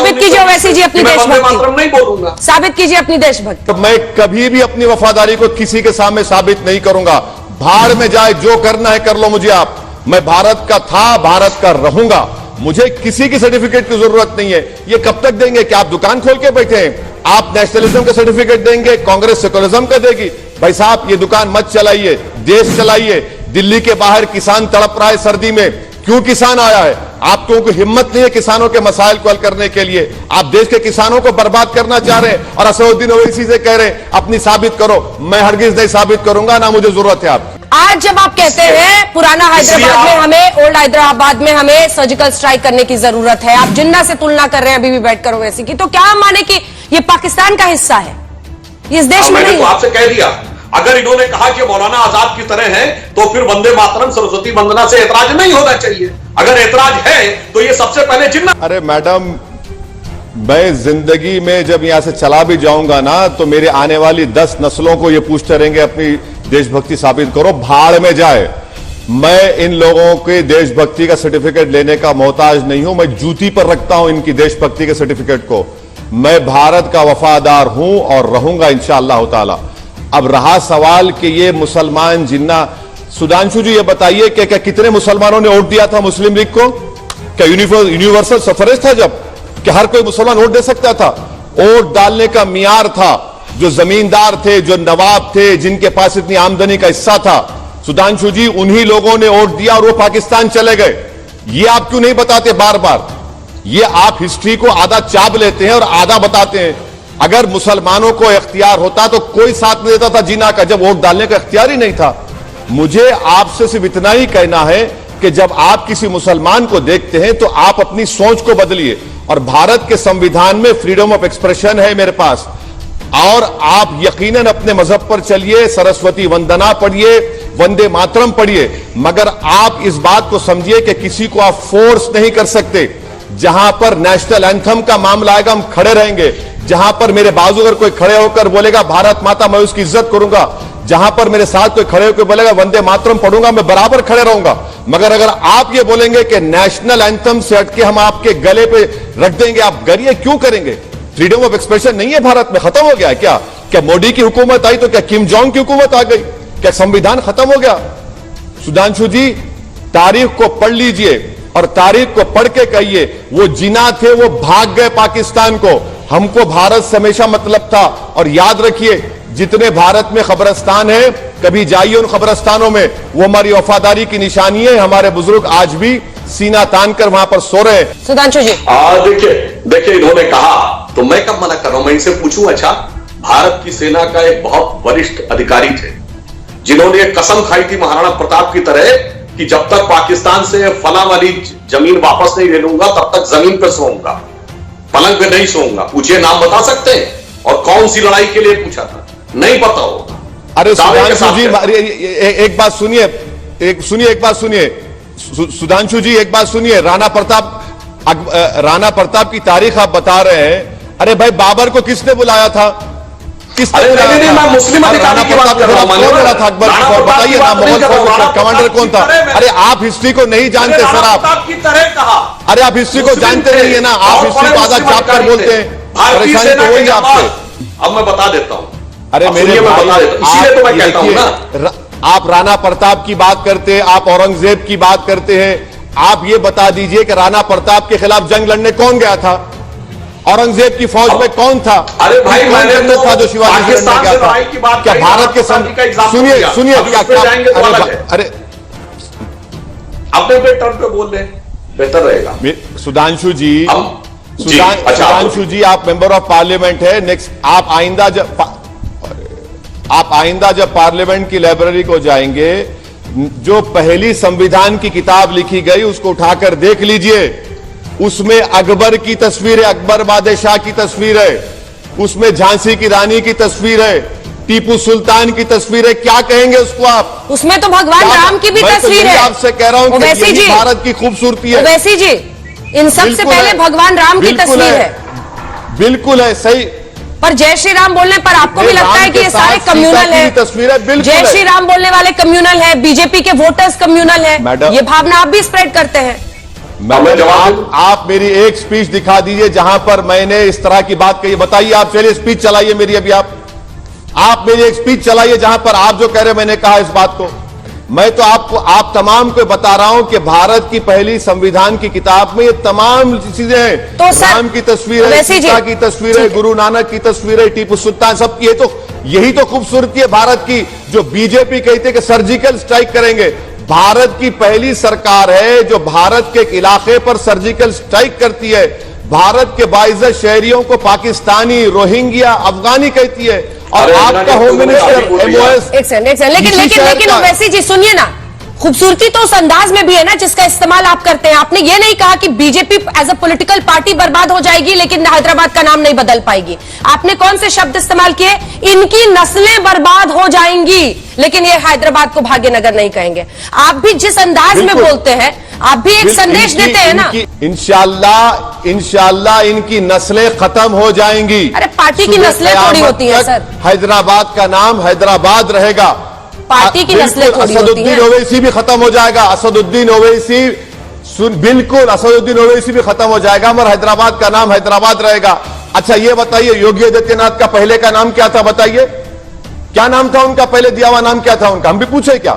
साबित कीजिए ओवैसी जी अपनी देशभक्ति, नहीं बोलूंगा, साबित कीजिए अपनी देशभक्ति। तो मैं कभी भी अपनी वफादारी को किसी के सामने साबित नहीं करूंगा। भाड़ में जाए, जो करना है कर लो मुझे आप। मैं भारत का था, भारत का रहूंगा। मुझे किसी की सर्टिफिकेट की जरूरत नहीं है। ये कब तक देंगे कि आप दुकान खोल के बैठे हैं? आप नेशनलिज्म का सर्टिफिकेट देंगे, कांग्रेस सेकुलरिज्म का देगी। भाई साहब, ये दुकान मत चलाइए, देश चलाइए। दिल्ली के बाहर किसान तड़प रहा है सर्दी में, क्यों किसान आया है? आप लोगों को हिम्मत नहीं है किसानों के मसाइल को हल करने के लिए। आप देश के किसानों को बर्बाद करना चाह रहे हैं और असदुद्दीन ओवैसी से कह रहे हैं अपनी साबित करो। मैं हरगिज नहीं साबित करूंगा, ना मुझे जरूरत है आप। आज जब आप कहते हैं पुराना हैदराबाद में हमें, ओल्ड हैदराबाद में हमें सर्जिकल स्ट्राइक करने की जरूरत है, आप जिन्ना से तुलना कर रहे हैं अभी भी बैठकर ओवैसी की, तो क्या हम माने कि ये पाकिस्तान का हिस्सा है, इस देश में नहीं? तो आपसे कह दिया, अगर इन्होंने कहा कि मौलाना आजाद की तरह है तो फिर वंदे मातरम सरस्वती वंदना से ऐतराज नहीं होना चाहिए। अगर ऐतराज है तो ये सबसे पहले जिन्ना। अरे मैडम, मैं जिंदगी में जब यहां से चला भी जाऊंगा ना, तो मेरे आने वाली 10 नस्लों को ये पूछते रहेंगे अपनी देशभक्ति साबित करो। भाड़ में जाए। मैं इन लोगों के देशभक्ति का सर्टिफिकेट लेने का मोहताज नहीं हूं। मैं जूती पर रखता हूं इनकी देशभक्ति के सर्टिफिकेट को। मैं भारत का वफादार हूं और रहूंगा इंशाअल्लाह ताला। अब रहा सवाल कि ये मुसलमान जिन्ना, सुधांशु जी ये बताइए कि क्या कितने मुसलमानों ने वोट दिया था मुस्लिम लीग को? क्या यूनिवर्सल सफरेज था जब कि हर कोई मुसलमान वोट दे सकता था? वोट डालने का मियार था जो जमींदार थे, जो नवाब थे, जिनके पास इतनी आमदनी का हिस्सा था। सुधांशु जी, उन्हीं लोगों ने वोट दिया और वो पाकिस्तान चले गए। ये आप क्यों नहीं बताते बार बार? ये आप हिस्ट्री को आधा चाप लेते हैं और आधा बताते हैं। अगर मुसलमानों को इख्तियार होता तो कोई साथ नहीं देता था जिन्ना का, जब वोट डालने का इख्तियार ही नहीं था। मुझे आपसे सिर्फ इतना ही कहना है कि जब आप किसी मुसलमान को देखते हैं तो आप अपनी सोच को बदलिए। और भारत के संविधान में फ्रीडम ऑफ एक्सप्रेशन है मेरे पास, और आप यकीनन अपने मजहब पर चलिए, सरस्वती वंदना पढ़िए, वंदे मातरम पढ़िए, मगर आप इस बात को समझिए कि किसी को आप फोर्स नहीं कर सकते। जहां पर नेशनल एंथम का मामला आएगा हम खड़े रहेंगे। जहां पर मेरे बाजू अगर कोई खड़े होकर बोलेगा भारत माता, मैं उसकी इज्जत करूंगा। जहां पर मेरे साथ कोई खड़े होकर बोलेगा वंदे मातरम पढ़ूंगा, मैं बराबर खड़े रहूंगा। मगर अगर आप ये बोलेंगे कि नेशनल एंथम से हटके हम आपके गले पे रख देंगे, आप गरिए क्यों करेंगे? फ्रीडम ऑफ एक्सप्रेशन नहीं है भारत में? खत्म हो गया है क्या? क्या मोदी की हुकूमत आई तो क्या किम जोंग की हुकूमत आ गई? क्या संविधान खत्म हो गया? सुधांशु जी, तारीख को पढ़ लीजिए और तारीख को पढ़ के कहिए वो जिन्ना थे, वो भाग गए पाकिस्तान को। हमको भारत से हमेशा मतलब था। और याद रखिए, जितने भारत में खबरस्तान है, कभी जाइए उन खबरस्तानों में, वो हमारी वफादारी की निशानी है। हमारे बुजुर्ग आज भी सीना तान कर वहां पर सो रहे हैं। सुधांशु जी, देखिए इन्होंने कहा तो मैं कब मना कर रहा हूं? मैं इनसे पूछूं, अच्छा भारत की सेना का एक बहुत वरिष्ठ अधिकारी थे जिन्होंने एक कसम खाई थी महाराणा प्रताप की तरह कि जब तक पाकिस्तान से फला वाली जमीन वापस नहीं ले लूंगा तब तक जमीन पर सोऊंगा, पलंग पे नहीं सोऊंगा। पूछिए, नाम बता सकते हैं? और कौन सी लड़ाई के लिए पूछा था? नहीं पता होगा। अरे सुधांशु जी, एक बात सुनिए, एक बात सुनिए सुधांशु जी, एक बात सुनिए। राणा प्रताप की तारीख आप बता रहे हैं। अरे भाई, बाबर को किसने बुलाया था? किसने बुलाया था? मैं मुस्लिम अधिकारी की बात कर रहा हूं। कौन लड़ा था अकबर के खिलाफ? बताइए ना, मुगल फौज का कमांडर कौन था? अरे आप हिस्ट्री को नहीं जानते सर, आप की तरह कहा। अरे आप हिस्ट्री को जानते नहीं है ना, आप हिस्ट्री को आधा चाप कर बोलते हैं। परेशानी तो वही आपसे। अब मैं बता देता हूं। अरे मेरे भाई, इसीलिए तो मैं कहता हूं ना, आप राणा प्रताप की बात करते हैं, आप औरंगजेब की बात करते हैं। आप ये बता दीजिए कि राणा प्रताप के खिलाफ जंग लड़ने कौन गया था? औरंगजेब की फौज में कौन था? अरे भाई, मैंने तो था जो शिवाजी से लड़ने गया था? क्या भारत के सुनिए अरे अपने टर्न पे बोल रहे, बेहतर रहेगा। सुधांशु जी, सुधांशु जी, आप मेंबर ऑफ पार्लियामेंट है। नेक्स्ट आप आइंदा जब पार्लियामेंट की लाइब्रेरी को जाएंगे, जो पहली संविधान की किताब लिखी गई उसको उठाकर देख लीजिए। उसमें अकबर की तस्वीर है, अकबर बादशाह की तस्वीर है, उसमें झांसी की रानी की तस्वीर है, टीपू सुल्तान की तस्वीर है। क्या कहेंगे उसको आप? उसमें तो भगवान राम की भी तस्वीर है। आपसे कह रहा हूं कि यही भारत की खूबसूरती है। ओवैसी जी, इन सबसे पहले भगवान राम की तस्वीर है। बिल्कुल है, सही। पर जय श्री राम बोलने पर आपको भी लगता है कि ये सारे कम्युनल है? तस्वीर है, बिल्कुल। जय श्री राम बोलने वाले कम्युनल है, बीजेपी के वोटर्स कम्युनल है, ये भावना आप भी स्प्रेड करते हैं? मैं जवाब आप मेरी एक स्पीच दिखा दीजिए जहां पर मैंने इस तरह की बात कही। बताइए आप, चलिए स्पीच चलाइए मेरी अभी। आप मेरी एक स्पीच चलाइए जहां पर आप जो कह रहे मैंने कहा इस बात को। मैं तो आपको, आप तमाम को बता रहा हूं कि भारत की पहली संविधान की किताब में ये तमाम चीजें हैं। तो राम की तस्वीर है, सीता की तस्वीर है, गुरु नानक की तस्वीर है, टीपू सुल्तान, सबकी। यही तो खूबसूरती है भारत की। जो बीजेपी कहते कि सर्जिकल स्ट्राइक करेंगे, भारत की पहली सरकार है जो भारत के एक इलाके पर सर्जिकल स्ट्राइक करती है। भारत के 22 शहरियों को पाकिस्तानी, रोहिंग्या, अफगानी कहती है। और आपका होम मिनिस्टर एमओएस, एक सेकंड, लेकिन ओवैसी जी सुनिए ना, खूबसूरती तो उस अंदाज में भी है ना जिसका इस्तेमाल आप करते हैं। आपने ये नहीं कहा कि BJP as a political party बर्बाद हो जाएगी लेकिन हैदराबाद का नाम नहीं बदल पाएगी। आपने कौन से शब्द इस्तेमाल किए? इनकी नस्लें बर्बाद हो जाएंगी लेकिन ये हैदराबाद को भाग्यनगर नहीं कहेंगे। आप भी जिस अंदाज में बोलते हैं, आप भी एक संदेश देते हैं ना। इंशाल्लाह इनकी नस्लें खत्म हो जाएंगी। अरे पार्टी की नस्लें थोड़ी होती है सर। हैदराबाद का नाम हैदराबाद रहेगा। पार्टी की नस्लें थोड़ी होती हैं। असदुद्दीन ओवैसी भी खत्म हो जाएगा। असदुद्दीन ओवैसी, बिल्कुल असदुद्दीन ओवैसी भी खत्म हो जाएगा, मगर हैदराबाद का नाम हैदराबाद रहेगा। अच्छा ये बताइए, योगी आदित्यनाथ का पहले का नाम क्या था? बताइए क्या नाम था उनका? पहले दिया हुआ नाम क्या था उनका? हम भी पूछे क्या?